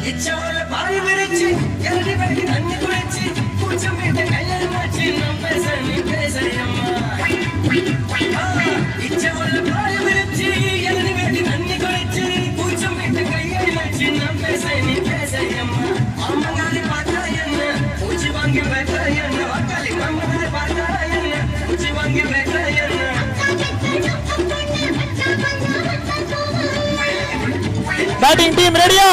இச்சவள பாய் விரிச்சு எரடி வெட்டி தண்ணி குளிச்சு பூச்சம் வீட்டு கல்யாணம் ஆச்சு நம்ம பேச நீ பேசையம்மா இச்சவள பாய் விரிச்சு எரடி வெட்டி தண்ணி குளிச்சு பூச்சம் வீட்டு கல்யாணம் ஆச்சு நம்ம பேச நீ பேசையம்மா அம்மங்காரி பார்த்தா என்ன பூச்சி வாங்கி வைத்தா என்ன வாக்காளி அம்மங்காரி பார்த்தா என்ன பூச்சி வாங்கி வைத்தா என்ன बैटिंग टीम रेडियो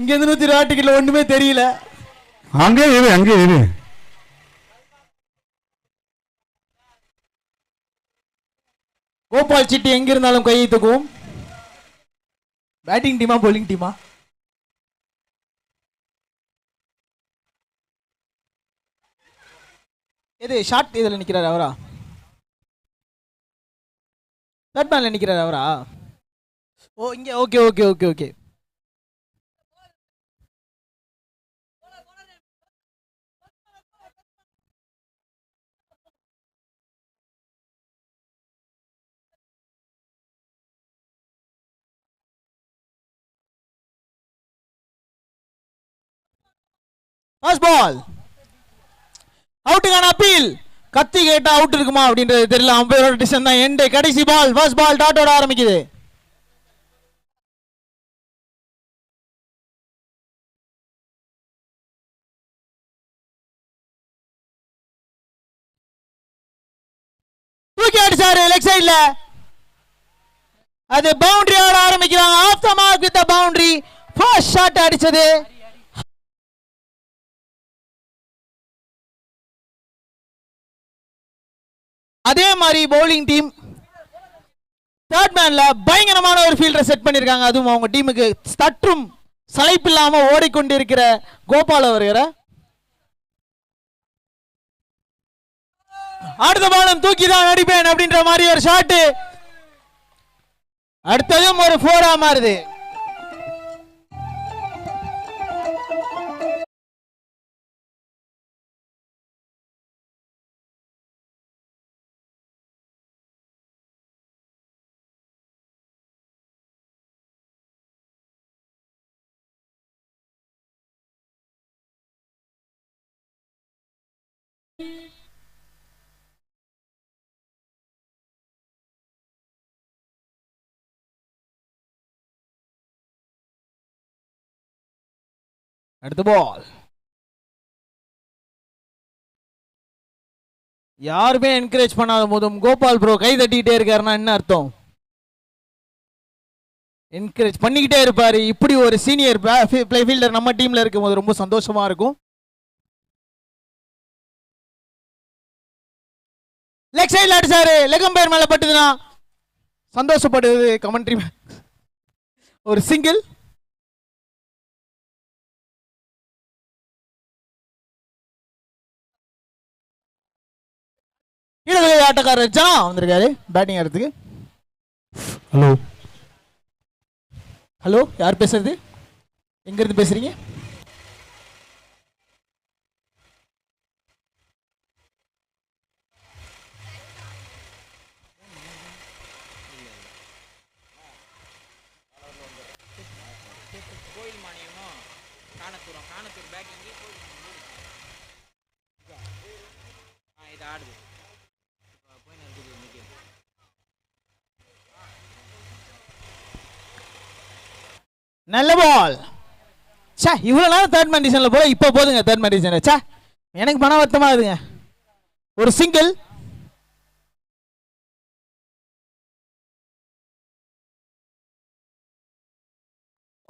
இங்க இருந்து 120 கிலோ ஒண்ணுமே தெரியல. அங்கே இரு கோபால் சிட்டி எங்க இருந்தாலும் கையை தூக்கும். பேட்டிங் டீமா bowling டீமா? எது ஷார்ட் இதுல நிக்கிறாரு அவரா? பேட்மேன்ல நிக்கிறாரு அவரா? ஓ இங்க okay okay okay okay. First ball அவுட்டுக்கான அப்பீல். கத்தி கேட்டா அவுட் இருக்குமா அப்படின்றது தெரியல. அம்பையரோட டிசிஷன் தான். எண்ட் கடைசி பால் ஃபர்ஸ்ட் பால் டாட்டோட ஆரம்பிக்குது. தூக்கி அடிச்சாரு லெக் சைடுல. அது பவுண்டரி ஆட ஆரம்பிக்கிறாங்க. Off the mark with the boundary. First shot அடிச்சது. அதே மாதிரி பவுலிங் டீம் தேர்ட் மேன்ல பயங்கரமான ஒரு ஃபீல்டரை செட் பண்ணிருக்காங்க. அதுவும் அவங்க டீமுக்கு சற்றும் சளைப்பில்லாம ஓடிக்கொண்டிருக்கிற கோபால் அவர்களை அடுத்த பாலம் தூக்கி தான் அடிப்பேன் அப்படின்ற மாதிரி ஒரு ஷாட். அடுத்ததும் ஒரு 4 மாறுது. அடுத்த பால் யாருமே என்கரேஜ் பண்ணாத போதும் கோபால் ப்ரோ கை தட்டிக்கிட்டே இருக்காருன்னா என்ன அர்த்தம்? என்கரேஜ் பண்ணிக்கிட்டே இருப்பாரு. இப்படி ஒரு சீனியர் பிளே ஃபீல்டர் நம்ம டீம்ல இருக்கும் போது ரொம்ப சந்தோஷமா இருக்கும். லெக் சைடுல அடிச்சாரு. லெக் அம்பையர் மேல பட்டுதுன்னா சந்தோஷப்படுது கமெண்ட்ரி. ஒரு சிங்கிள். இடதுகை ஆட்டக்காரர் ஜனா வந்திருக்காரு பேட்டிங் ஆடுறதுக்கு. ஹலோ ஹலோ, யார் பேசுறது? எங்க இருந்து பேசுறீங்க? நல்ல பால். சே, இவ்வளவு நேரம் தேர்ட் மேன் டிசிஷன்ல போல, இப்போ போதுங்க தேர்ட் மேன் டிசிஷன். சே, எனக்கு மன வருத்தமா இருக்குங்க. ஒரு சிங்கிள்.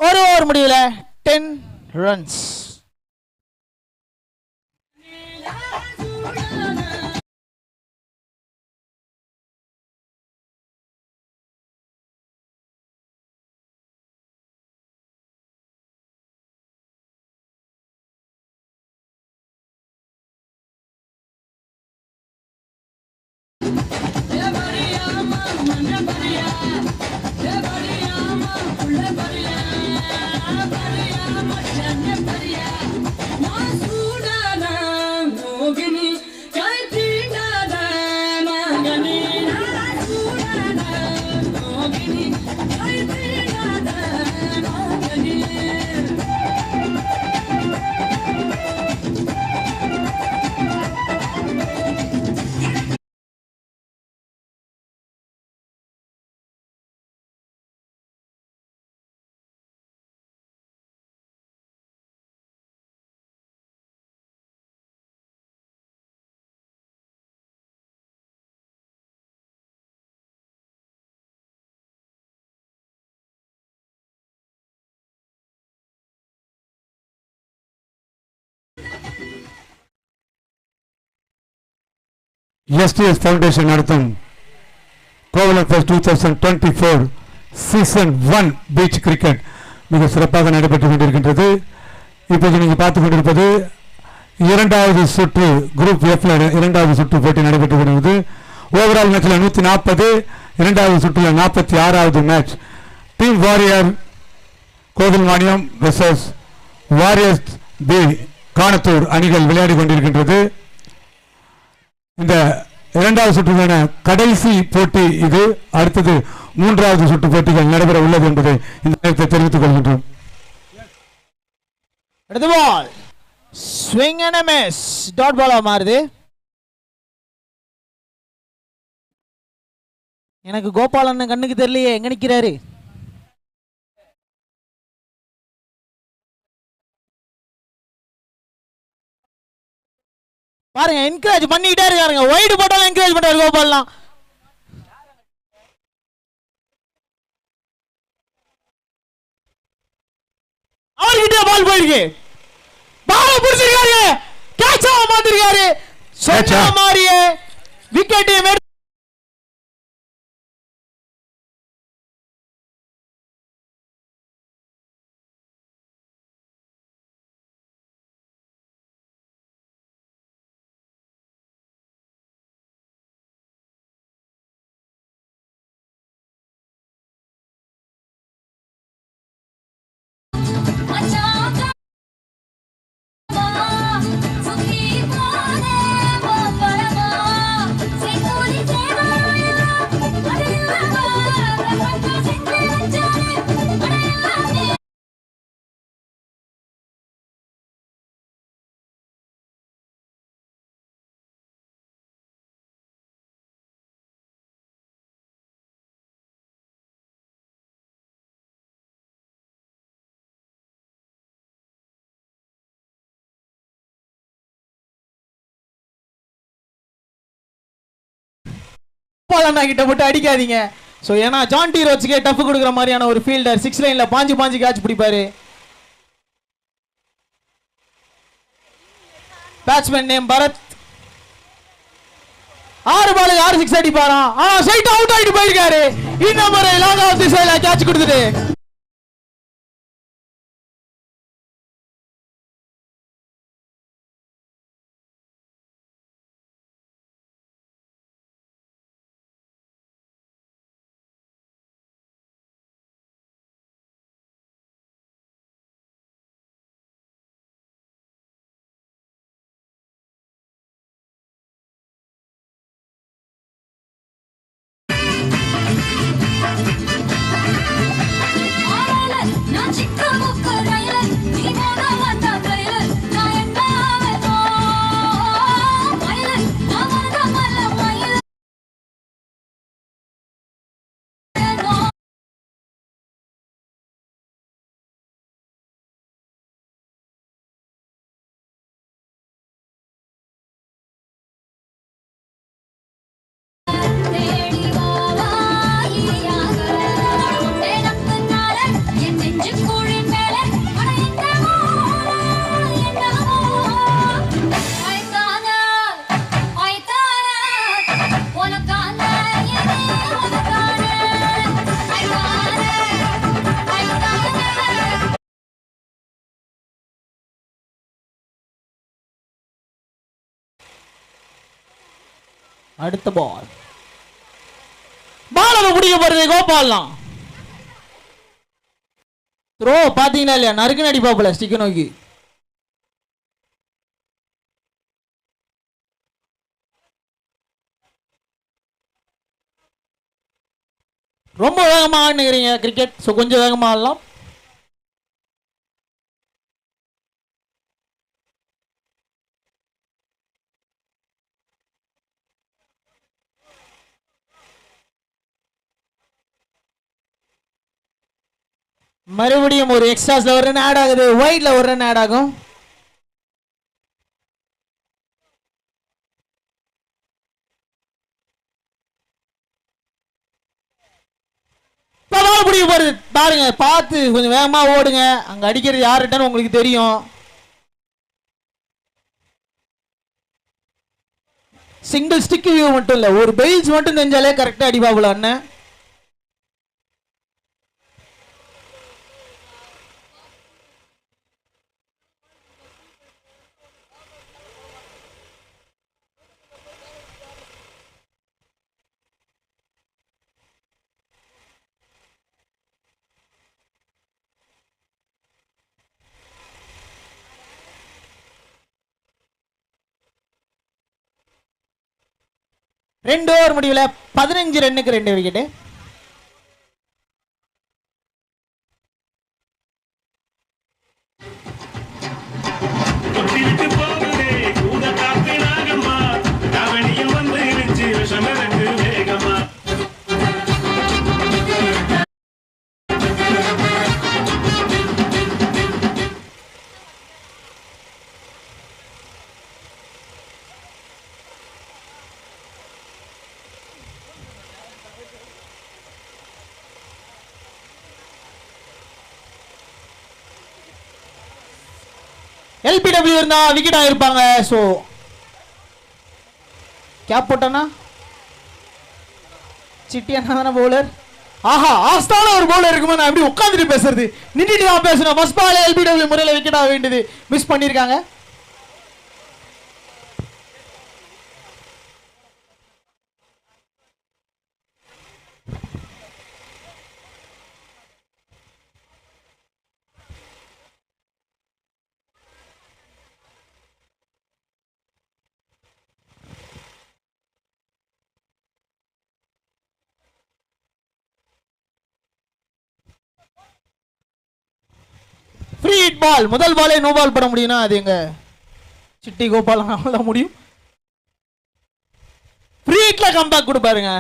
ஒரு ஓவர் முடியல, 10 runs. எஸ்டிஎஸ் ஃபவுண்டேஷன் நடத்தும் Kovalan fest 2024 season 1 beach cricket மிக சிறப்பாக நடைபெற்றுக் கொண்டிருக்கின்றது. இப்போது நீங்கள் பார்த்துக் கொண்டிருப்பது இரண்டாவது சுற்று, குரூப் எஃப்ல இரண்டாவது சுற்று போட்டி நடைபெற்றுக் கொண்டிருக்கிறது. ஓவரால் மேட்ச்ல 140, இரண்டாவது சுற்றுல 46வது மேட்ச். டீம் வாரியர் கோவில் மானியம் வெர்சஸ் வாரியர்ஸ் பி காணத்தூர் அணிகள் விளையாடி கொண்டிருக்கின்றது. இந்த இரண்டாவது சுற்றுக்கான கடைசி போட்டி இது. அடுத்தது மூன்றாவது சுற்று போட்டிகள் நடைபெற உள்ளது என்பதை இந்த நேரத்தை தெரிவித்துக் கொள்கின்றோம். ஸ்விங் அண்ட் மிஸ், டாட் பாலா மாறுது. எனக்கு கோபாலன் கண்ணுக்கு தெரியலையே, எங்க நிக்கிறாரு? பாருங்க, என்கரேஜ் பண்ணிட்டே இருக்காருங்க. வைடு போட்டாலும் என்கரேஜ் பண்றாரு கோபால்லாம். அவர்கிட்ட பால் போயிருக்கு, பால் புடிச்சிருக்காரு, கேட்சா மாத்திருக்காரு. சொன்ன மாதிரியே விக்கெட்டையும் கிட்ட போட்டு அடிக்காதீங்க. சோ ஏன்னா ஜான் டி ரோட்ஸ்க்கே டஃப் கொடுக்குற மாதிரியான ஒரு ஃபீல்டர் 6 லைன்ல பாஞ்சு கேட்ச் பிடிப்பாரு. Batsman name Bharath. 6 பாலுக்கு 6 6 அடிப்பாராம். ஆனா ஸ்ட்ரைட் அவுட் ஆயிட்டு போயிருக்காரு. இன்னும் ஒரு லாங் ஆஃப் தி சைடுல கேட்ச் கொடுத்துட்டு அடுத்த பால் முடிக்க போறது கோபால்லாம். த்ரோ பாத்தீங்கன்னா இல்லையா, நறுக்கு நடிப்பாப்புல ஸ்டிக்க நோக்கி. ரொம்ப வேகமா ஆடுனுக்கிறீங்க கிரிக்கெட், ஸோ கொஞ்சம் வேகமா ஆடலாம். மறுபடியும் ஒரு எக்ஸ்ட்ராஸ்ல ஒரு ரன் ஆட் ஆகுது, ஒயிட்ல ஒரு ரன் ஆட் ஆகும். முடிய போறது பாருங்க, பார்த்து கொஞ்சம் வேகமா ஓடுங்க. அங்க அடிக்கிறது யாருன்னு உங்களுக்கு தெரியும். சிங்கிள் ஸ்டிக் வியூ மட்டும் இல்ல, ஒரு பெயில்ஸ் மட்டும் தெரிஞ்சாலே கரெக்டா அடிப்பாப்புல அண்ணன். ரெண்டு ஓவர் முடிவுல 15 ரன்னுக்கு 2 விக்கெட். எல்பிடபிள்யூ இருந்தா விக்கெட் ஆயிருப்பாங்க. சோ கேப் போட்டனா சிட்டியான தான பவுலர். ஆஹா, ஆஸ்தான ஒரு பவுலர் இருக்குமா, நான் எப்படி உட்கார்ந்துட்டு பேசுறது, நின்னுட்டு தான் பேசணும். ஃபர்ஸ்ட் பால் எல்பிடபிள்யூ முறையில் விக்கெட் ஆக வேண்டியது மிஸ் பண்ணிருக்காங்க. ஃப்ரீ ஹிட் பால், முதல் பாலே நோ பால் பண்ண முடியும்னா அது எங்க சிட்டி கோபால் முடியும். ஃப்ரீ ஹிட்ல கம்பேக் கொடுப்பாருங்க.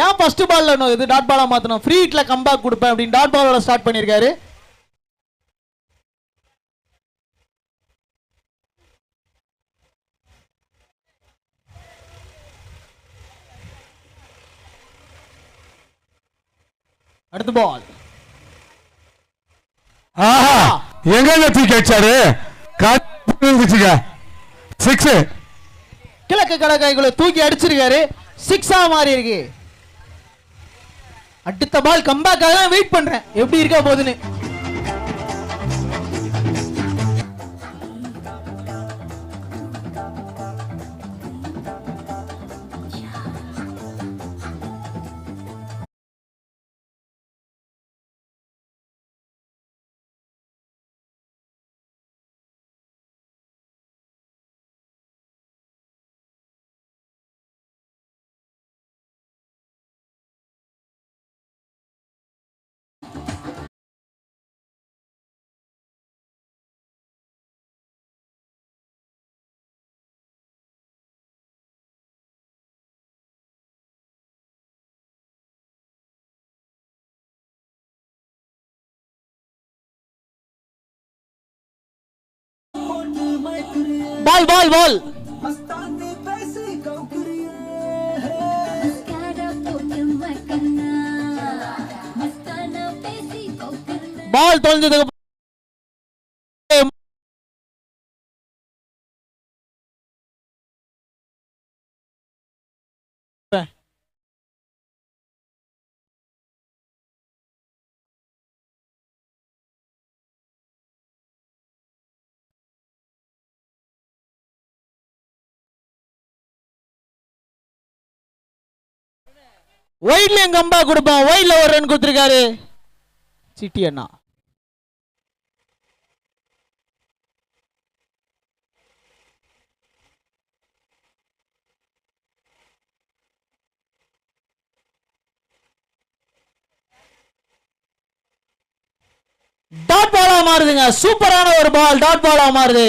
ஏன் ஃபர்ஸ்ட் பால்ல இது டாட் பாலா மாத்தணும், ஃப்ரீ ஹிட்ல கம்பேக் கொடுப்பேன் அப்படின்னு டாட் பாலோட ஸ்டார்ட் பண்ணிருக்காரு. அடுத்த பால் எங்க தூக்கி அடிச்சாரு, சிக்ஸ் கிழக்கு கடற்கரைக்குள்ள தூக்கி அடிச்சிருக்காரு, சிக்ஸா மாறி இருக்கு. அடுத்த பால் கம்பேக்காக தான் வெயிட் பண்றேன், எப்படி இருக்கா போகுதுன்னு. பால் பால் பால் பால் தொலைஞ்சதுக்கு ஒயிட்லயும் கம்பா கொடுப்போம். ஒயிட்ல ஒரு ரன் கொடுத்திருக்காரு சிட்டி அண்ணா. டாட் பாலா மாறுதுங்க. சூப்பரான ஒரு பால் டாட் பாலா மாறுது.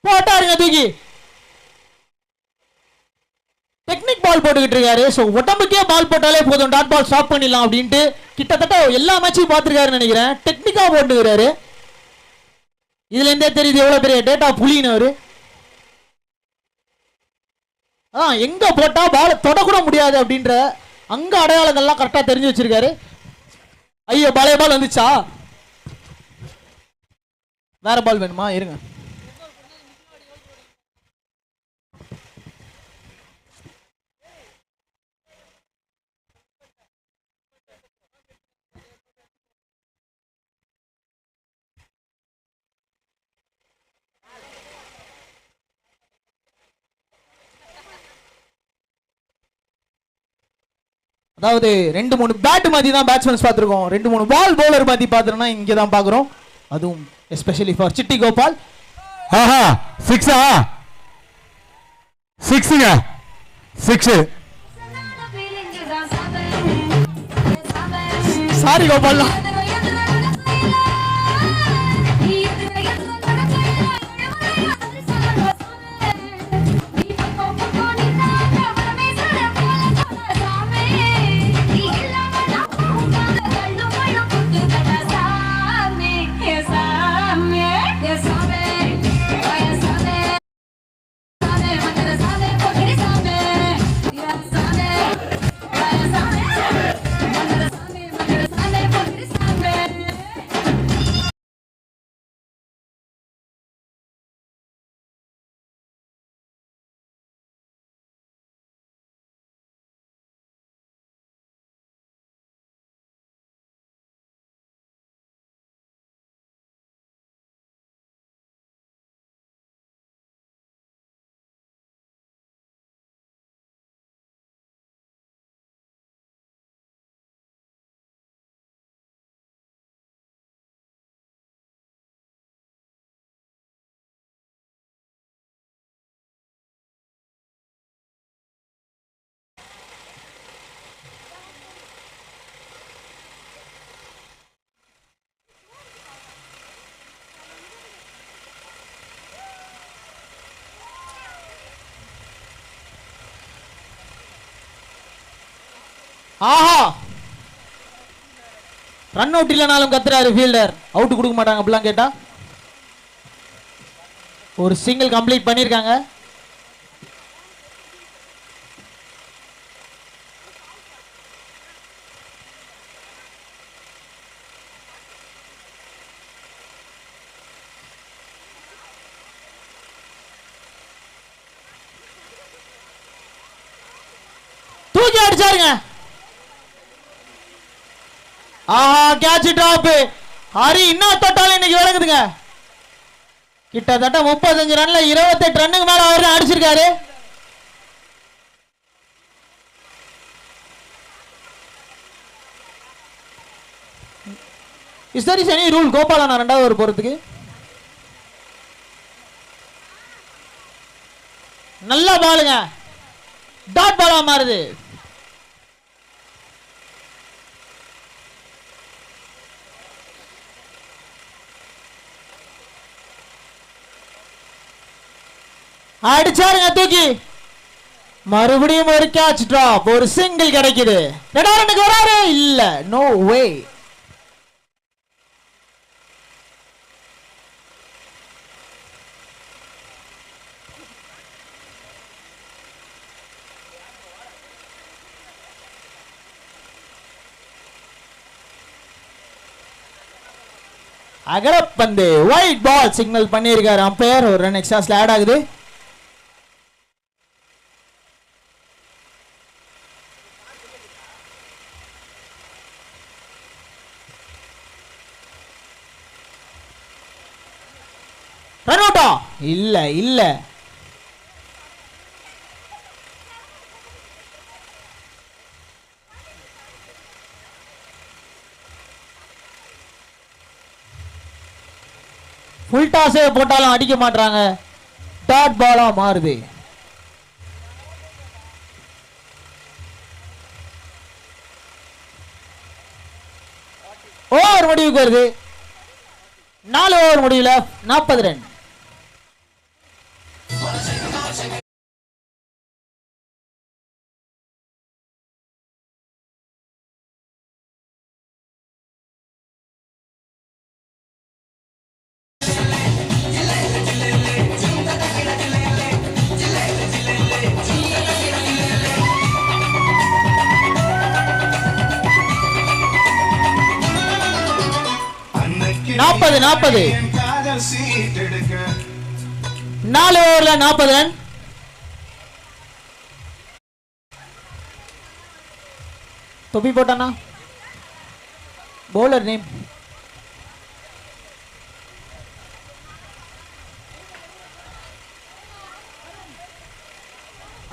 போட்டாருங்க தூக்கி. டெக்னிக் பால் போட்டுக்கிட்டு இருக்காரு. சோ உடம்புக்கே பால் போட்டாலே போதும், டாட் பால் ஸ்டாப் பண்ணிடலாம் அப்படின்ட்டு கிட்டத்தட்ட எல்லா மேட்சும் பார்த்துருக்காருன்னு நினைக்கிறேன். டெக்னிக்கா போட்டுக்கிறாரு. இதுல இருந்தே தெரியுது எவ்வளவு பெரிய டேட்டா புலினவரு. எங்க போட்டா பால் தொடக்கூட முடியாது அப்படின்ற அங்க அடையாளங்கள்லாம் கரெக்டா தெரிஞ்சு வச்சிருக்காரு. ஐயோ பழைய பால் வந்துச்சா? வேற பால் வேணுமா? இருங்க. அதாவது 2-3 பேட் மாதிரி தான் பேட்ஸ்மேன்ஸ் பார்த்துருக்கோம். 2-3 பால் பவுலர் மாதிரி பார்த்துருன்னா இங்கே தான் பார்க்குறோம். அதுவும் எஸ்பெஷலி ஃபார் சிட்டி கோபால். ஆஹா சிக்ஸா? சிக்ஸுங்க, சிக்ஸு. சாரி கோபால். ஆஹா ரன் அவுட் இல்லனாலும் கத்துறாரு ஃபீல்டர். அவுட் கொடுக்க மாட்டாங்க அப்படிலாம் கேட்டா. ஒரு சிங்கிள் கம்ப்ளீட் பண்ணிருக்காங்க. தூக்கி அடிச்சாருங்க. ஆஹா கேட்ச் டிராப். ஹரி இன்னும் தொட்டாலும் இன்னைக்கு விளங்குதுங்க. கிட்டத்தட்ட 35 ரன்ல 28 ரன்னுக்கு மேல அவர் அடிச்சிருக்காரு. Is there is any rule கோபாலண்ணா ரெண்டாவது ஒரு போறதுக்கு? நல்ல பாலுங்க. டாட் பாலா மாறுது. அடிச்சாருங்க தூக்கி. மறுபடியும் ஒரு கேட்ச் டிராப். ஒரு சிங்கிள் கிடைக்குது. ரன்னுக்கு வராரு. இல்ல நோ வே. அகலப்பந்து ஒயிட் பால் சிக்னல் பண்ணியிருக்காரு அம்பையர். ஒரு ரன் எக்ஸ்ட்ரா ஆட் ஆகுது. இல்ல இல்ல ஃபுல் டாஸே போட்டாலும் அடிக்க மாட்டாங்க. டாட் பாலா மாறுது. ஓவர் முடிவுக்கு வருது. 4 ஓவர் முடிவுல 40 ரன். நாற்பது 4 ஓவர்ல 40 ரன். தொப்பி போட்டானா பவுலர் நேம்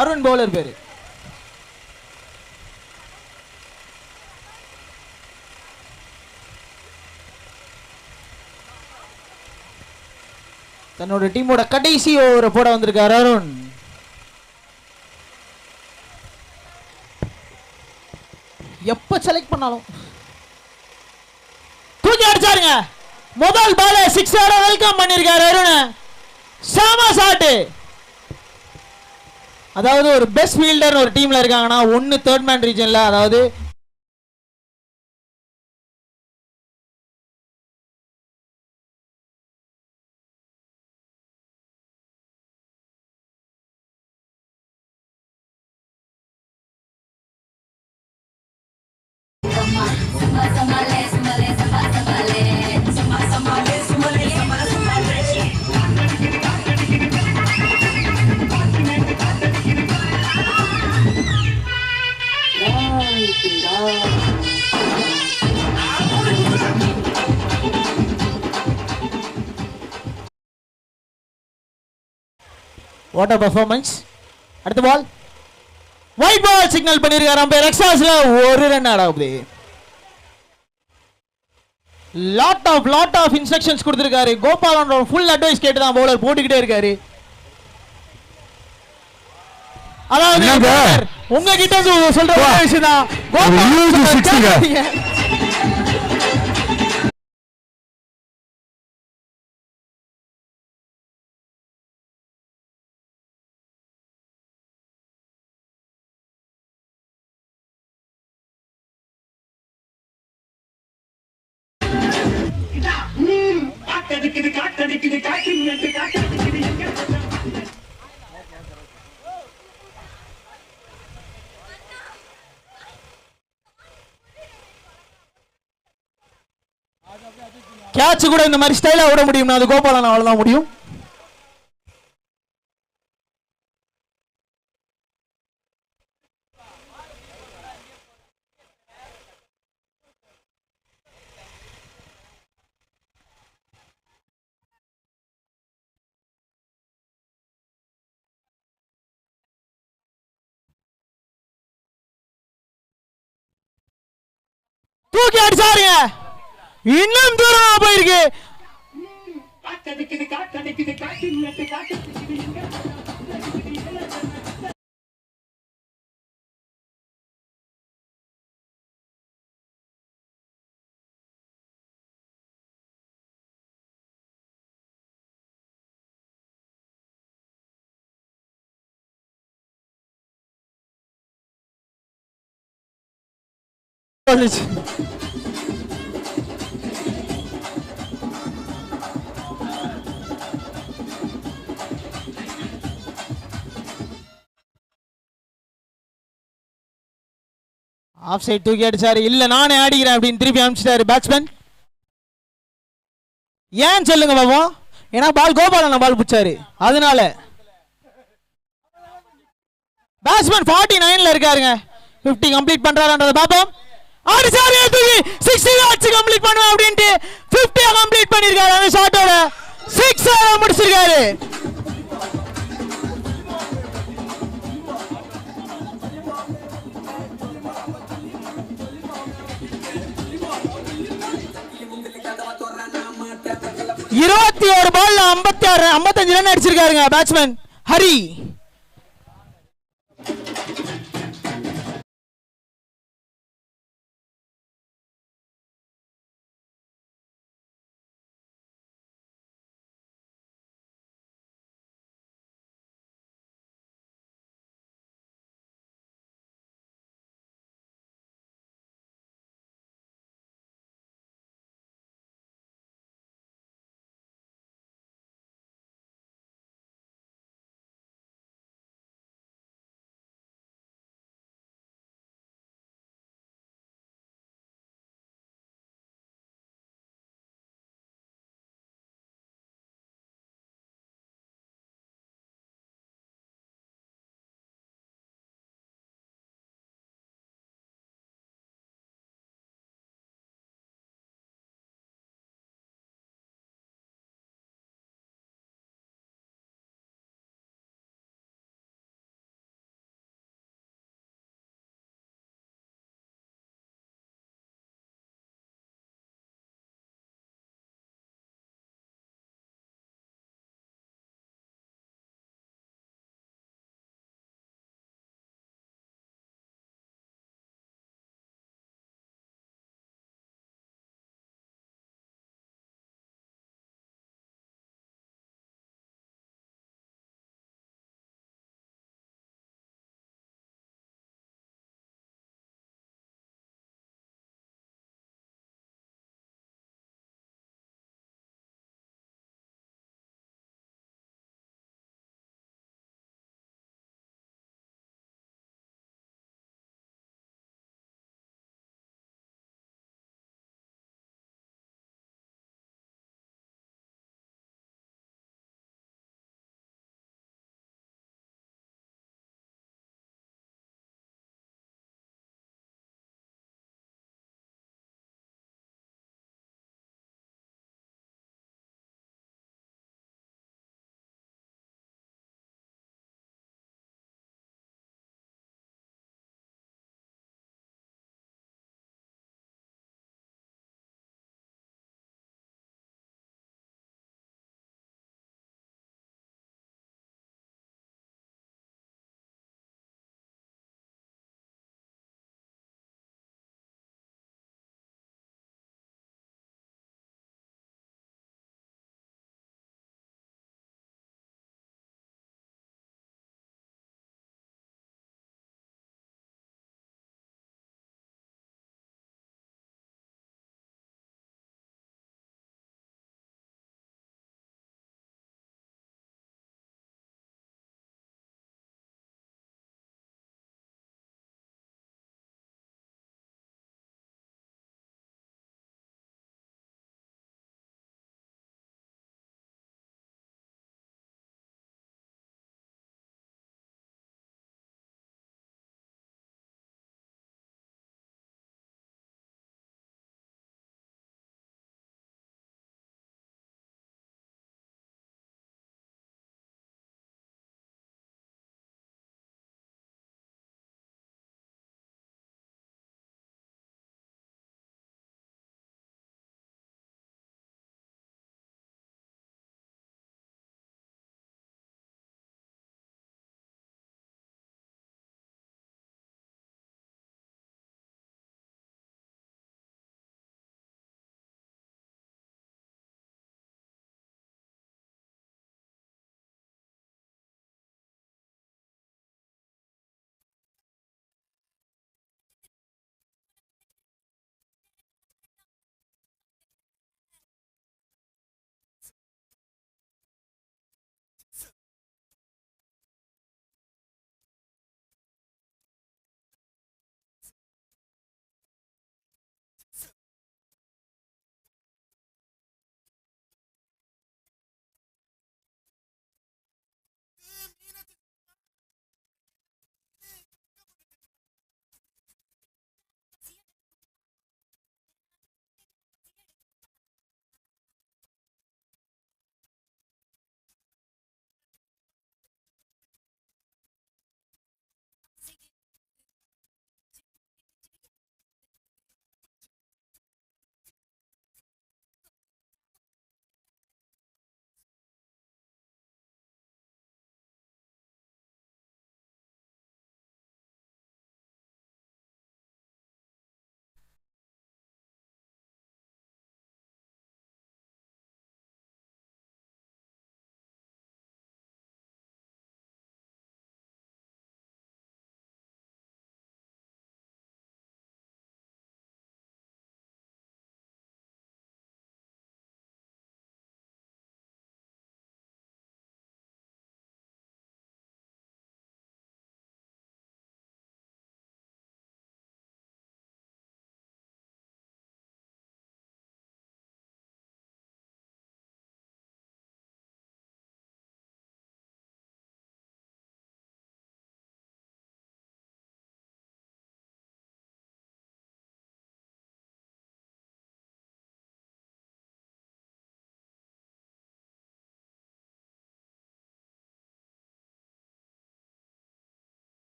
அருண். பவுலர் பேரு தன்னோட டீமோட கடைசி ஓவரை போட வந்திருக்காரு அருண். எப்ப செலக்ட் பண்ணாலும் தூக்கி அடிச்சாருங்க. முதல் பால 6 வெல்கம் பண்ணிருக்காரு அருண். சாமா சாட்டு. அதாவது ஒரு பெஸ்ட் ஃபீல்டர் ஒரு டீம்ல இருக்காங்கன்னா ஒன்னு தேர்ட் மேன் ரீஜன்ல, அதாவது வாட் a performance. அடுத்த பால் ஒயிட் பால் சிக்னல் பண்ணிருக்காரு அம்பையர். எக்ஸாஸ்ல ஒரு ரன் ஆடாகுது. லாட் ஆஃப் இன்ஸ்ட்ரக்ஷன்ஸ் கொடுத்திருக்காரு. கோபாலனோட ஃபுல் அட்வைஸ் கேட்டு தான் பவுலர் போட்டுக்கிட்டே இருக்காரு. அதாவது உங்ககிட்ட சொல்ற விஷயம் தான் கேட்ச் கூட இந்த மாதிரி ஸ்டைலா விட முடியும். அது கோபாலன் அவ்வளவுதான் முடியும். தூக்கி அடிச்சாருங்க. இன்னும் தூரமா போயிருக்கு. ஆஃப் சைட் தூக்கி அடிச்சாரு. இல்ல நானே ஆடிக்கிறேன் அப்படின்னு திருப்பி அனுப்பிச்சிட்டாரு பேட்ஸ்மேன். ஏன் சொல்லுங்க பாப்போம். ஏன்னா பால் கோபாலன் பால் பிடிச்சாரு. அதனால பேட்ஸ்மேன் 49ல இருக்காருங்க. 50 கம்ப்ளீட் பண்றாருன்றத பாப்போம். அடிச்சாரு தூக்கி 60 அடிச்சு கம்ப்ளீட் பண்ணுவேன் அப்படின்ட்டு 50 கம்ப்ளீட் பண்ணிருக்காரு. அந்த ஷாட்டோட சிக்ஸர் முடிச்சிருக்காரு. இருபத்தி ஒரு பால் 55 ரன் அடிச்சிருக்காருங்க batsman Hari.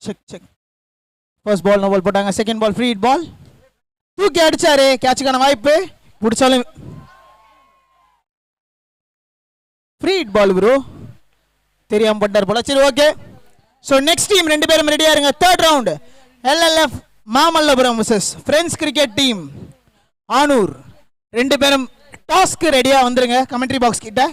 Check. First ball no ball போட்டாங்க. Second ball free hit ball. தூக்கி அடிச்சாரு. கேட்சுக்கான வாய்ப்பு. பிடிச்சாலும் ஃப்ரீ ஹிட் பால் ப்ரோ. தெரியாம பட்டார் போல. சரி ஓகே. ஸோ நெக்ஸ்ட் டீம் ரெண்டு பேரும் ரெடியா இருங்க. Third round LLF Mamallapuram vs friends cricket team Anur. ரெண்டு பேரும் டாஸ்க்கு ரெடியா வந்துருங்க கமெண்ட்ரி பாக்ஸ் கிட்ட.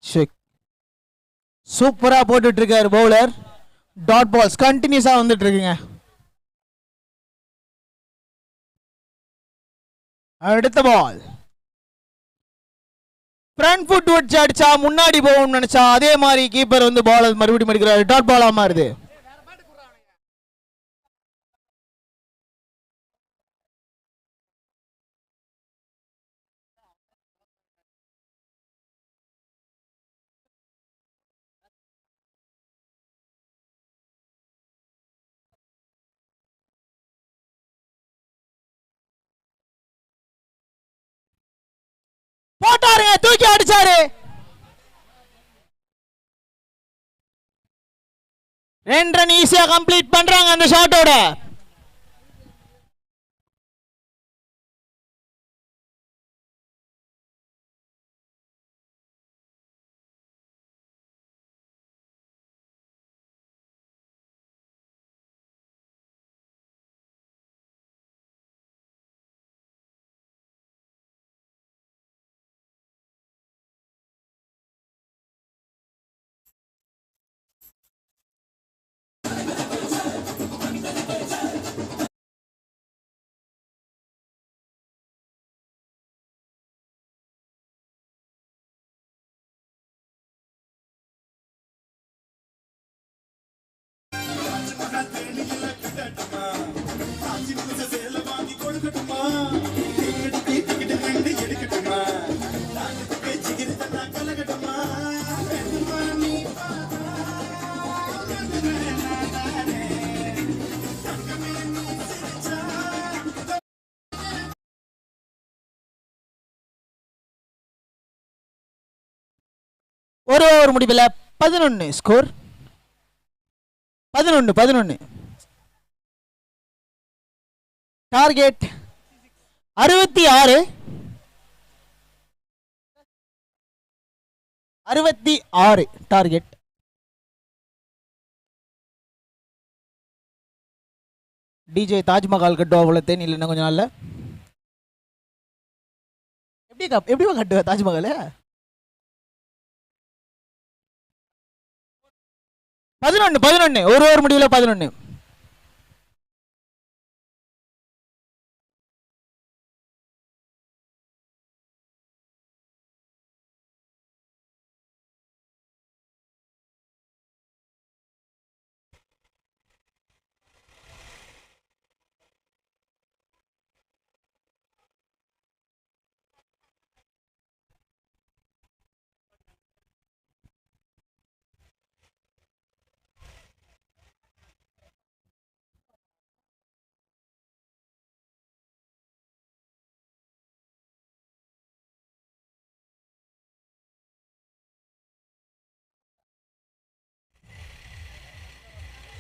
செக். சூப்பரா போட்டுட்டு இருக்காரு பவுலர். டாட் பால்ஸ் கண்டினியூஸா வந்துட்டு இருக்குங்க. அடுத்த பால் ஃப்ரண்ட் ஃபுட் வச்சு அடிச்சா முன்னாடி போகும்னு நினைச்சா அதே மாதிரி கீப்பர் வந்து பால் மறுபடியும் அடிக்கிறாரு. டாட் பாலா மாறுது. போட்டாருங்க. தூக்கி அடிச்சாரு. 2 ரன் ஈஸியா கம்ப்ளீட் பண்றாங்க அந்த ஷாட்டோட. ஒரு ஓவர் முடிவில் 11 ஸ்கோர். 11 target 66 target. டிஜே தாஜ்மஹால் கட்டுவா போல தேனியில் இன்னும் கொஞ்சம் நாள்ல. எப்படி கட்டுவ தாஜ்மஹால்? 11 ஒரு ஓவர் முடிவில் 11.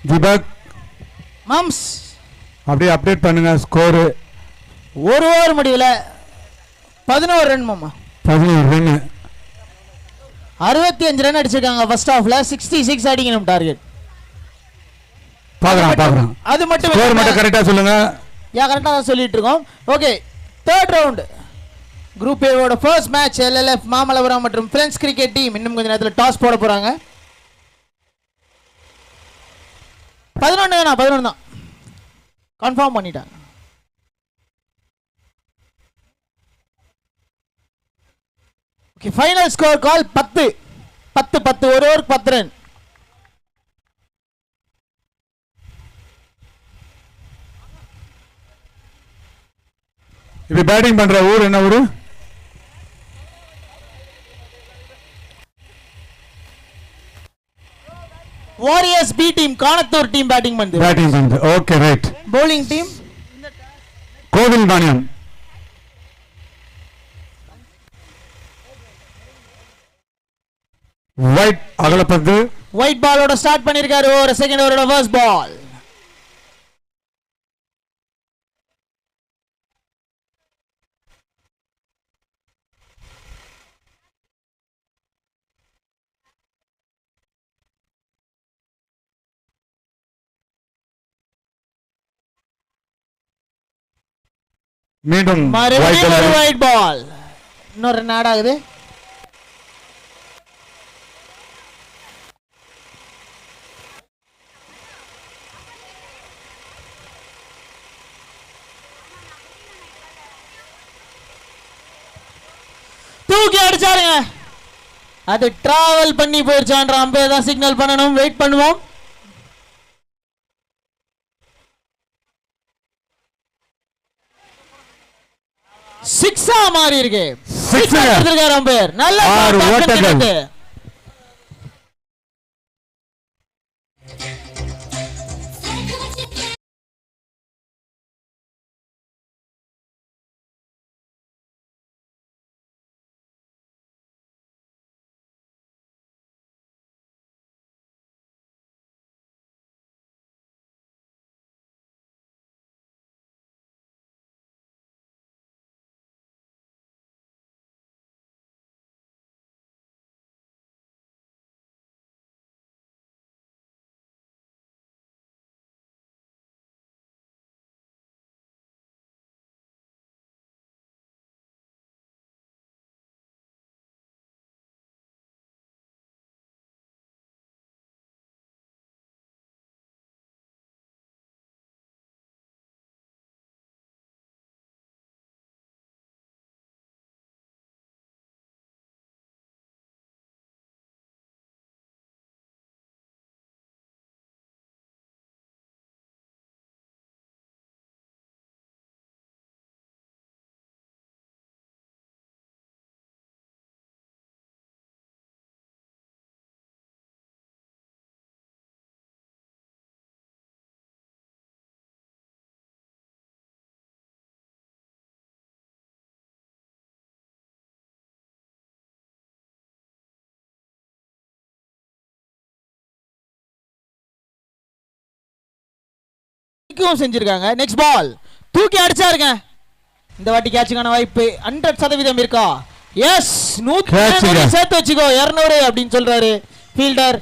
தீபக் மாம்ஸ் அப்படியே அப்டேட் பண்ணுங்க ஸ்கோர். ஒரு ஓவர் முடிவில் 11 ரன் மாமா. 11 ரன். 65 ரன் அடிச்சிருக்காங்க ஃபர்ஸ்ட் ஹாஃப்ல. 66 அடிக்கணும் டார்கெட். பாக்குறோம். அது மட்டும் ஸ்கோர் மட்டும் கரெக்ட்டா சொல்லுங்க. கரெக்ட்டா தான் சொல்லிட்டு இருக்கோம். ஓகே, தேர்ட் ரவுண்ட் குரூப் ஏவோட ஃபர்ஸ்ட் மேட்ச் எல்எல்எஃப் மாமல்லபுரம் மற்றும் ஃப்ரெண்ட்ஸ் கிரிக்கெட் டீம் இன்னும் கொஞ்ச நேரத்தில் டாஸ் போட போறாங்க. 11 தான் கன்ஃபார்ம் பண்ணிட்டாங்க. ஃபைனல் ஸ்கோர் கால் 10 ஒரு ஓவருக்கு 10 ரன். இப்ப பேட்டிங் பண்ற ஊர் என்ன ஊரு? Warriors B team Kanathur team batting பண்ணுது. பேட்டிங் பண்ணுது. Okay right. bowling டீம் கோவில் பாணியம். ஒயிட் அகலப்பந்து. ஒயிட் பாலோட ஸ்டார்ட் பண்ணிருக்காரு. ஒரு செகண்ட் ஓவரோட ஃபர்ஸ்ட் பால். மீண்டும் ஒயிட் பால். இன்னொரு ரன் ஆட் ஆகுது. தூக்கி அடிச்சாருங்க. அது டிராவல் பண்ணி போயிருச்சான்ற அம்பையர் தான் சிக்னல் பண்ணணும். வெயிட் பண்ணுவோம். சிக்ஸா மாறி இருக்கு. சிக்ஸ் எடுத்திருக்காரு அம்பையர். நல்ல ஓட்டங்கள். செஞ்சிருக்காங்க. நெக்ஸ்ட் பால் தூக்கி அடிச்சாருங்க. இந்த வாட்டி கேட்சுக்கான வாய்ப்பு 100% இருக்கா? எஸ், 100 சேர்த்து வச்சுக்கோ 200 அப்படின்னு சொல்றாரு ஃபீல்டர்.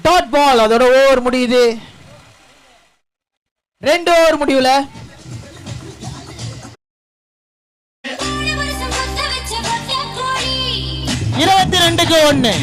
Dot ball. அதோட ஓவர் முடியுது. 2 ஓவர் முடிவுல 22க்கு 1.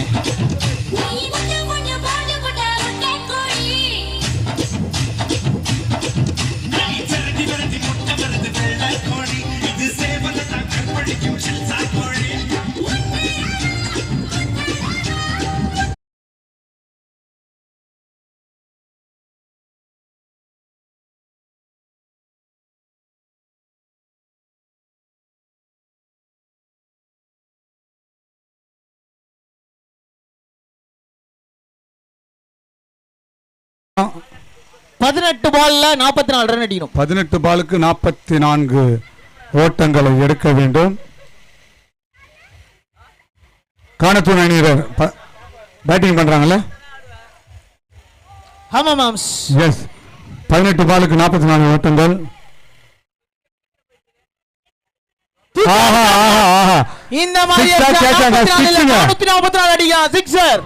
18 பால்ல 44 ரன் அடிக்கணும். 18 பாலுக்கு 44 ஓட்டங்களை எடுக்க வேண்டும். காணத்தூர் அணியினர் பேட்டிங் பண்றாங்கல்ல? ஆமா மாம்ஸ். எஸ், 18 பாலுக்கு 44 ஓட்டங்கள். இந்த மாதிரி 444 அடியா சிக்ஸர்.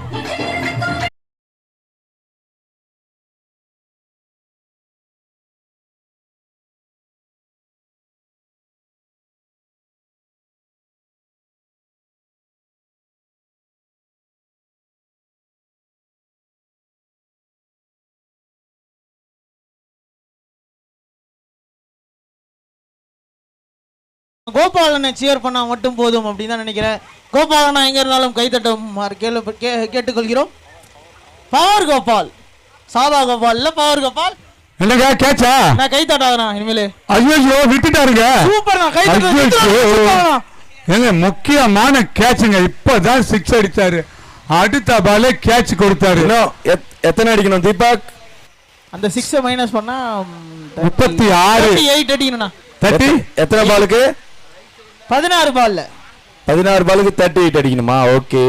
கோபாலனை சியர் பண்ணா மட்டும் போதும் அப்படின்னு தான் நினைக்கிறேன். கோபாலனா எங்க இருந்தாலும் கைத்தட்டும் கேட்டுக்கொள்கிறோம். பவர் கோபால், சாதா கோபால் இல்ல, பவர் கோபால். என்னங்க கேட்சா? நான் கைத்தட்டாதனா இனிமேல். ஐயோ விட்டுட்டாருங்க. சூப்பர், நான் கைத்தட்டேன். ஏங்க முக்கியமான கேட்சுங்க. இப்பதான் 6 அடிச்சாரு. அடுத்த பாலே கேட்ச் கொடுத்தாரு. எத்தனை அடிக்கணும் தீபக்? அந்த 6 மைனஸ் பண்ணா 36 8 அடிக்கணும்னா. 30. எத்தனை பாலுக்கு? 16 பால்ல 16 பாலுக்கு 38 அடிக்கணுமா? ஓகே.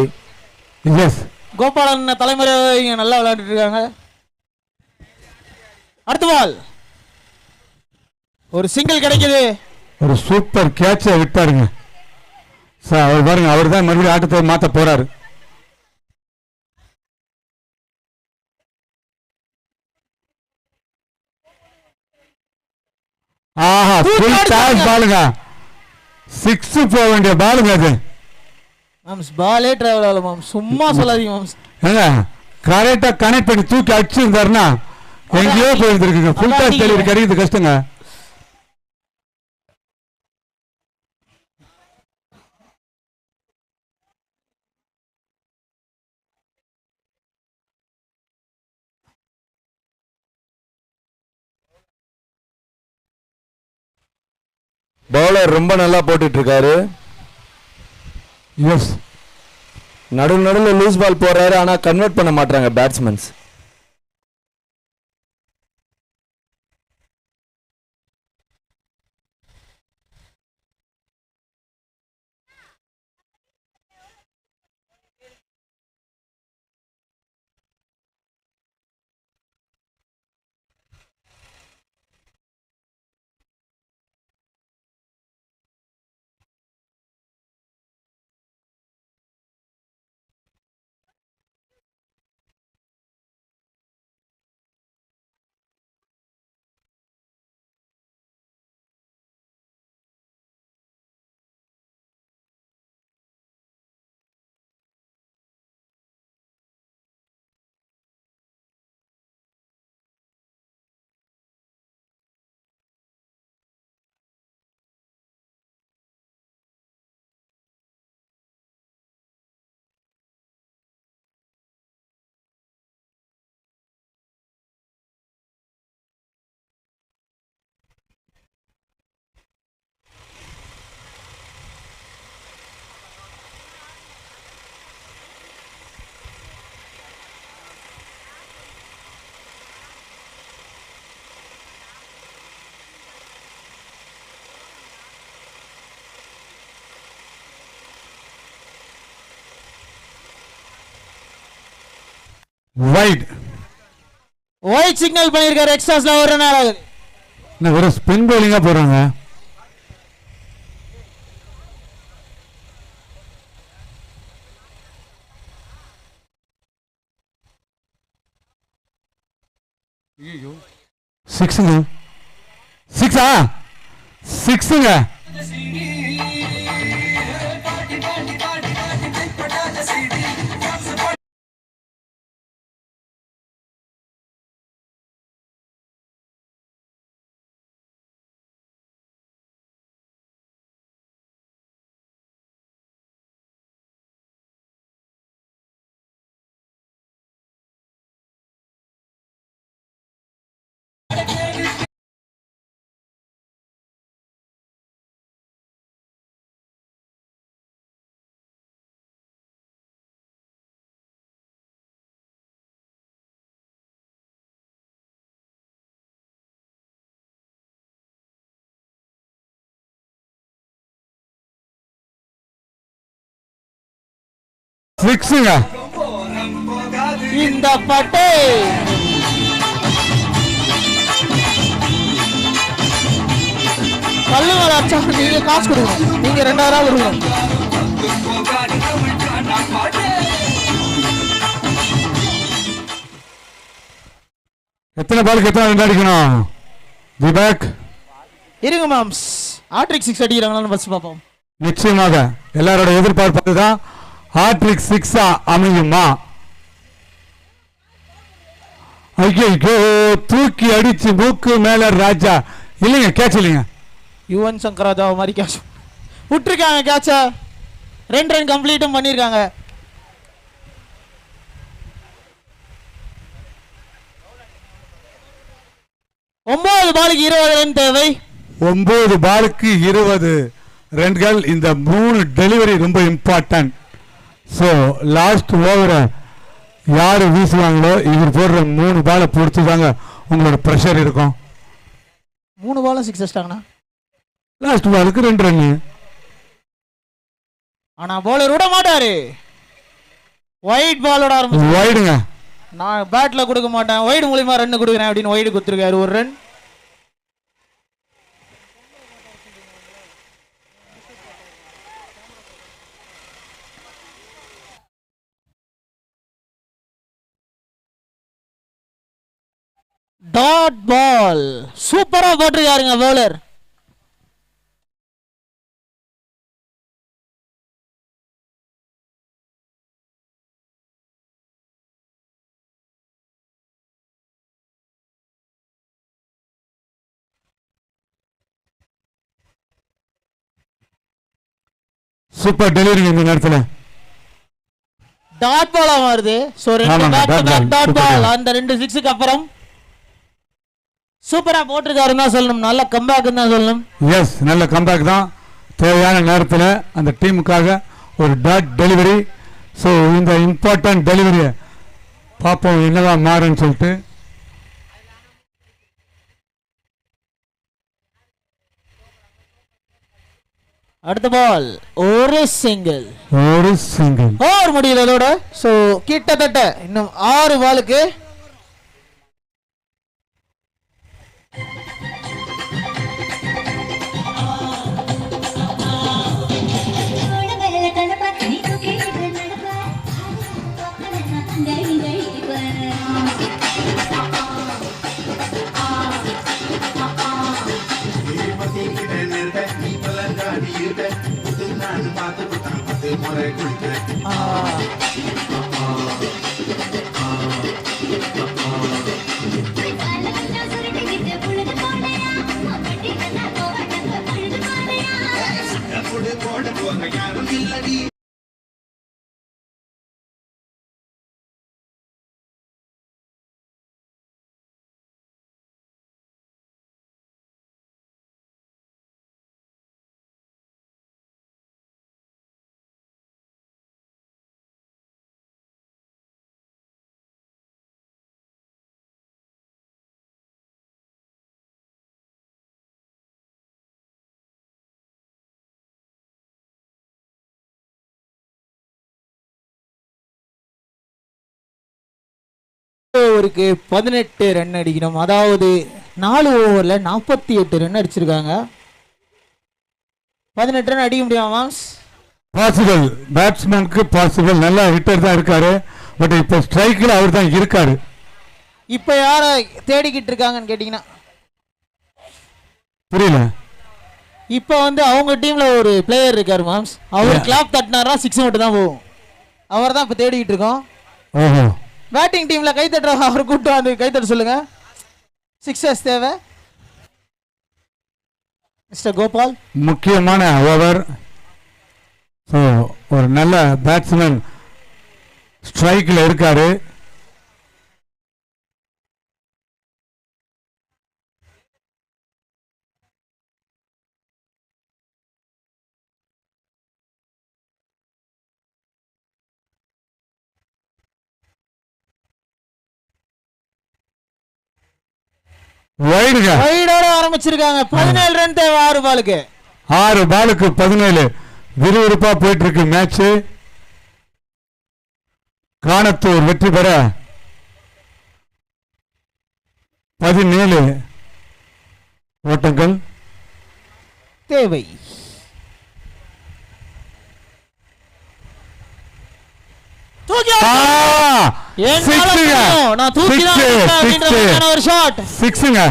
எஸ், கோபாலன் தலைமுறை இங்க நல்லா விளையாடிட்டு இருக்காங்க. அடுத்த பால் ஒரு சிங்கிள் கிடைக்குது. ஒரு சூப்பர் கேட்சை விட்டாருங்க. சார் அவர் பாருங்க, அவர் தான் மறுபடியும் ஆட்டத்தை மாத்த போறாரு. ஆஹா, ஃபுல் டாஸ் பாலுங்க. 6 போக வேண்டிய பாலுங்க அது. மாம்ஸ் பாலே டிராவல் ஆகல மாம்ஸ், சும்மா சொல்லாதீங்க மாம்ஸ். ஏங்க கரெக்டா கனெக்ட் பண்ணி தூக்கி அடிச்சிருந்தாருன்னா எங்கேயோ போயிருந்துருக்குங்க. ஃபுல் டாஸ் டெலிவரி கிடைக்கிறது கஷ்டங்க. பவுலர் ரொம்ப நல்லா போட்டுட்டு இருக்காரு. எஸ், நடுவில் லூஸ் பால் போறாரு, ஆனா கன்வெர்ட் பண்ண மாட்டாங்க பேட்ஸ்மேன்ஸ். வைட் ஒயிட் சிக்னல் பண்ணிருக்காரு. எக்ஸ்ட்ராஸ்ல ஒரு நாள் ஆகுது. ஒரு ஸ்பின் பவுலிங்கா போறாங்க. சிக்ஸுங்க. சிக்ஸா? சிக்ஸுங்க. சிக்ஸுங்க. இந்த பட்டை கல்லு மேல அடிச்சா நீங்க காசு கொடுங்க, நீங்க 2000 கொடுங்க. எத்தனை பாலுக்கு எத்தனை ரன் அடிக்கணும்? தீபக் இருங்க மாம்ஸ், ஹாட்ரிக் 6 அடிக்கிறாங்களான்னு ஃபர்ஸ்ட் பார்ப்போம். நிச்சயமாக எல்லாரோட எதிர்பார்ப்பு தான். ஹாட்ரிக் 6 அமையுமா? ஐயோ, தூக்கி அடிச்சு மூக்கு மேல ராஜா. இல்லைங்க, கேட்ச் இல்லைங்க. யுவன் சங்கர் ராஜா மாதிரி கேட்ச் விட்டுருக்காங்க. கேட்ச 2 ரன் கம்ப்ளீட்டும் பண்ணியிருக்காங்க. ஒன்பது பாலுக்கு 20 ரன் தேவை. 9 பாலுக்கு 20 ரன்கள். இந்த 3 டெலிவரி ரொம்ப இம்பார்ட்டன்ட். ஸோ லாஸ்ட் ஓவரை யார் வீசுவாங்களோ இவர் போடுற 3 பாலை பொறுத்து தாங்க உங்களோட ப்ரெஷர் இருக்கும். 3 பாலும் 6 அடிச்சிட்டாங்கண்ணா. லாஸ்ட் பாலுக்கு 2 ரன்னு. ஆனா பவுலர் விட மாட்டாரு. ஒயிட் பாலோட ஆரம்பிச்சு வைடுங்க. நான் பேட்ல கொடுக்க மாட்டேன், ஒயிடு மூலியமா ரன் கொடுக்குறேன் அப்படின்னு ஒயிடு கொடுத்துருக்காரு. 1 ரன். டாட் பால் சூப்பரா போட்டிருக்காருங்க பவுலர். சூப்பர் டெலிவரி இந்த நேரத்தில். டாட் பாலா மாறுது. So 2 dot ball. அந்த 2 6க்கு அப்புறம் சூப்பரா போட்டிருக்காருன்னு தான் சொல்லணும். நல்ல கம்பேக் தான் சொல்லணும். எஸ், நல்ல கம்பேக் தான். தேவையான நேரத்தில் அந்த டீமுக்காக ஒரு டாட் டெலிவரி. ஸோ இந்த இம்பார்ட்டன்ட் டெலிவரியை பார்ப்போம் என்னதான் மாறுன்னு சொல்லிட்டு. அடுத்த பால் ஒரு சிங்கிள். ஓவர் முடியல அதோட. சோ கிட்டத்தட்ட இன்னும் 6 பாலுக்கு ஓவருக்கு 18 ரன் அடிக்கணும். அதாவது 4 ஓவர்ல 48 ரன் அடிச்சிருக்காங்க. 18 ரன் அடிக்க முடியுமா? பாசிபிள். பேட்ஸ்மேனுக்கு பாசிபிள். நல்ல ஹிட்டர் தான் இருக்காரு. பட் இப்போ ஸ்ட்ரைக்கில் அவர் தான் இருக்காரு. இப்போ யாரை தேடிக்கிட்டு இருக்காங்கன்னு கேட்டீங்கன்னா புரியல. இப்போ வந்து அவங்க டீம்ல ஒரு பிளேயர் இருக்காரு மாம்ஸ். அவர் கிளாப் தட்டினாரா 6 மட்டும் தான் போகும். அவர் தான் இப்போ தேடிக்கிட்டு இருக்கோம். ஓஹோ. பேட்டிங் டீம்ல கை தட்டுற அவர் கூப்பிட்டு வந்து கை தட்ட சொல்லுங்க. 6 தேவை. மிஸ்டர் கோபால். முக்கியமான ஓவர். ஸோ ஒரு நல்ல பேட்ஸ்மேன் ஸ்ட்ரைக்கில் இருக்காரு. வைடோட ஆரம்பிச்சிருக்காங்க. 17 ரன் தேவை 6 பாலுக்கு. 6 பாலுக்கு 17. விறுவிறுப்பா போயிட்டு இருக்கு மேட்ச். காணத்தூர் வெற்றி பெற 17 ஓட்டங்கள் தேவை. நான் தூக்கி தான் ஒரு ஷாட். சிக்ஸுங்க.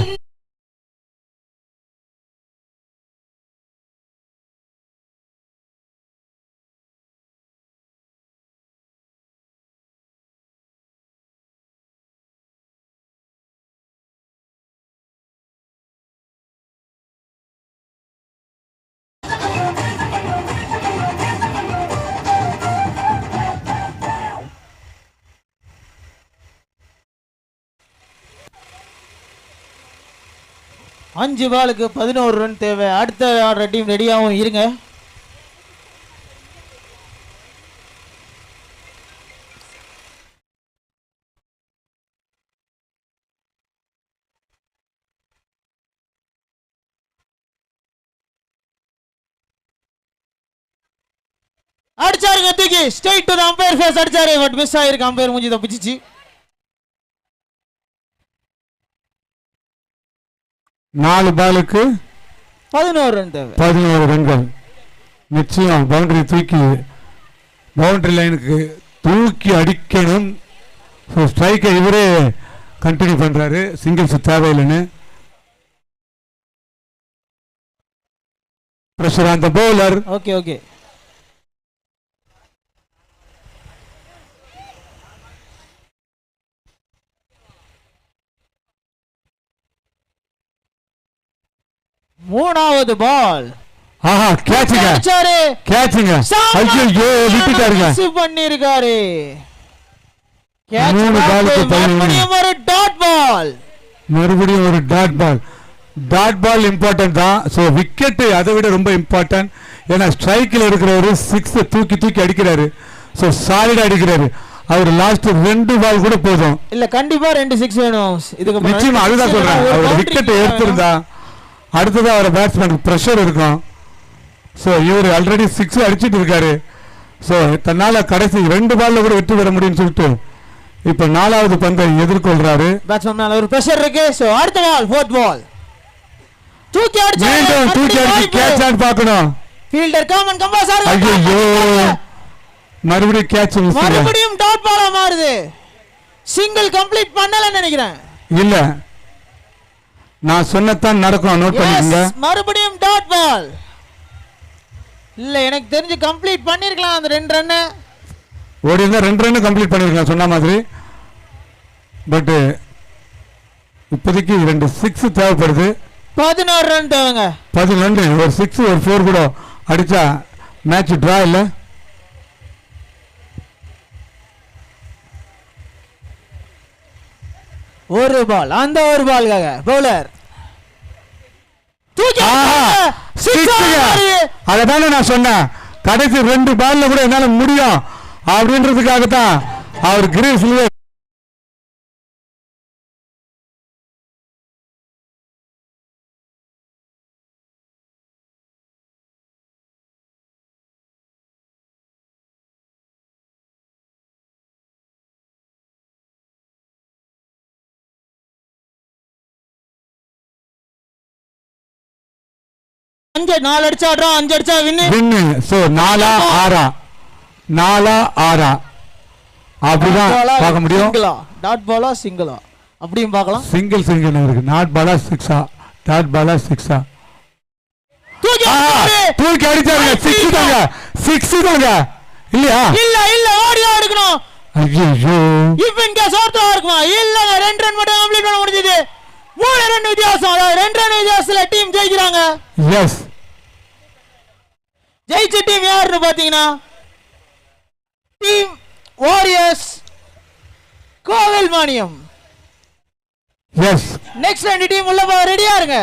அஞ்சு பாலுக்கு 11 ரன் தேவை. அடுத்த ஆடுற டீம் ரெடியாகவும் இருங்க. அடிச்சாருங்க தூக்கி straight to the umpire face அடிச்சாரு. பட் மிஸ் ஆயிருக்கு. அம்பையர் மூஞ்சி தப்பிச்சிச்சு. 4 பாலுக்கு 11 ரன் தேவை. 11 ரன்கள். நிச்சயம் பவுண்டரி லைனுக்கு தூக்கி அடிக்கணும். ஸ்ட்ரைக்கை இவரே கண்டினியூ பண்றாரு. சிங்கிள்ஸ் தேவையில்லைன்னு. Pressure on the bowler. Okay okay. மூணாவது பால். ஆஹா கேட்சுங்க. கேட்சுங்க. ஐயோ விட்டுட்டாருங்க. மிஸ் பண்ணிருக்காரு. மூணு பாலுக்கு 11. ஒரு டாட் பால். மறுபடியும் ஒரு dot ball. Dot ball important தான். ஸோ விக்கெட் அதை விட ரொம்ப இம்பார்ட்டன்ட். ஏன்னா ஸ்ட்ரைக்கில் இருக்கிறவரு 6 தூக்கி அடிக்கிறாரு. ஸோ சாலிடா அடிக்கிறாரு. அவர் லாஸ்ட் 2 பால் கூட போதும். இல்ல கண்டிப்பா 2 6 வேணும். இதுக்கு நிச்சயமா அதுதான் சொல்றேன். அவர் விக்கெட் எடுத்திருந்தா அடுத்தது அவர் பேட்ஸ்மேனுக்கு ப்ரெஷர் இருக்கும். ஸோ இவர் ஆல்ரெடி 6 அடிச்சுட்டு இருக்காரு. ஸோ தன்னால கடைசி 2 பால்ல கூட வெற்றி பெற முடியும்னு சொல்லிட்டு இப்ப 4வது பந்தை எதிர்கொள்றாரு. பேட்ஸ்மேன் மேல ஒரு ப்ரெஷர் இருக்கு. ஸோ அடுத்த பால் 4th பால். தூக்கி அடிச்சு கேட்ச் ஆன் பார்க்கணும். ஃபீல்டர் காமன் கம்பாசார். ஐயோ மறுபடியும் கேட்ச் மிஸ். மறுபடியும் டாட் பாலா மாறுது. சிங்கிள் கம்ப்ளீட் பண்ணலன்னு நினைக்கிறேன். இல்ல நான் சொன்னதான் நடக்கும். நோட் பண்ணிக்கங்க. மறுபடியும் டாட் பால். இல்ல எனக்கு தெரிஞ்சு கம்ப்ளீட் பண்ணிருக்கலாம். அந்த 2 ரன் ஓடி இருந்தா 2 ரன் கம்ப்ளீட் பண்ணிருக்கலாம் சொன்ன மாதிரி. பட் இப்போதைக்கு 2 6 தேவைப்படுது. 11 ரன் தேவைங்க. 11 ஒரு 6 ஒரு 4 கூட அடிச்சா மேட்ச் டிரா இல்ல. ஒரு பால். அந்த ஒரு பால்காக பவுலர் அதான நான் சொன்னேன். கடைசி 2 பால்ல கூட என்னால முடியும் அப்படின்றதுக்காகத்தான் அவர் கிரீஸ்ல அஞ்சு 4 அடிச்சா ஆடுறோம். 5 அடிச்சா வின்னு. சோ 4 6 அப்படிதான் பார்க்க முடியும். டாட் பாலா சிங்கிளா அப்படியும் பார்க்கலாம். சிங்கிள் இருக்கு. நாட் பாலா 6 டாட் பாலா 6 தூக்கி அடிச்சாருங்க. 6 தாங்க இல்லையா? இல்ல ஓடியா எடுக்கணும். ஐயோ இப்போ இங்க சோர்த்தா இருக்குமா? இல்ல 2 ரன் மட்டும் கம்ப்ளீட் பண்ண முடிஞ்சது. 3 ரன் வித்தியாசம். அதாவது 2 ரன் வித்தியாசத்துல டீம் ஜெயிக்கிறாங்க. எஸ் ஜெயிச்ச டீம் யாருன்னு பாத்தீங்கன்னா டீம் வாரியர்ஸ் கோவில் மானியம். எஸ் நெக்ஸ்ட் 2 டீம் உள்ள ரெடியா இருங்க.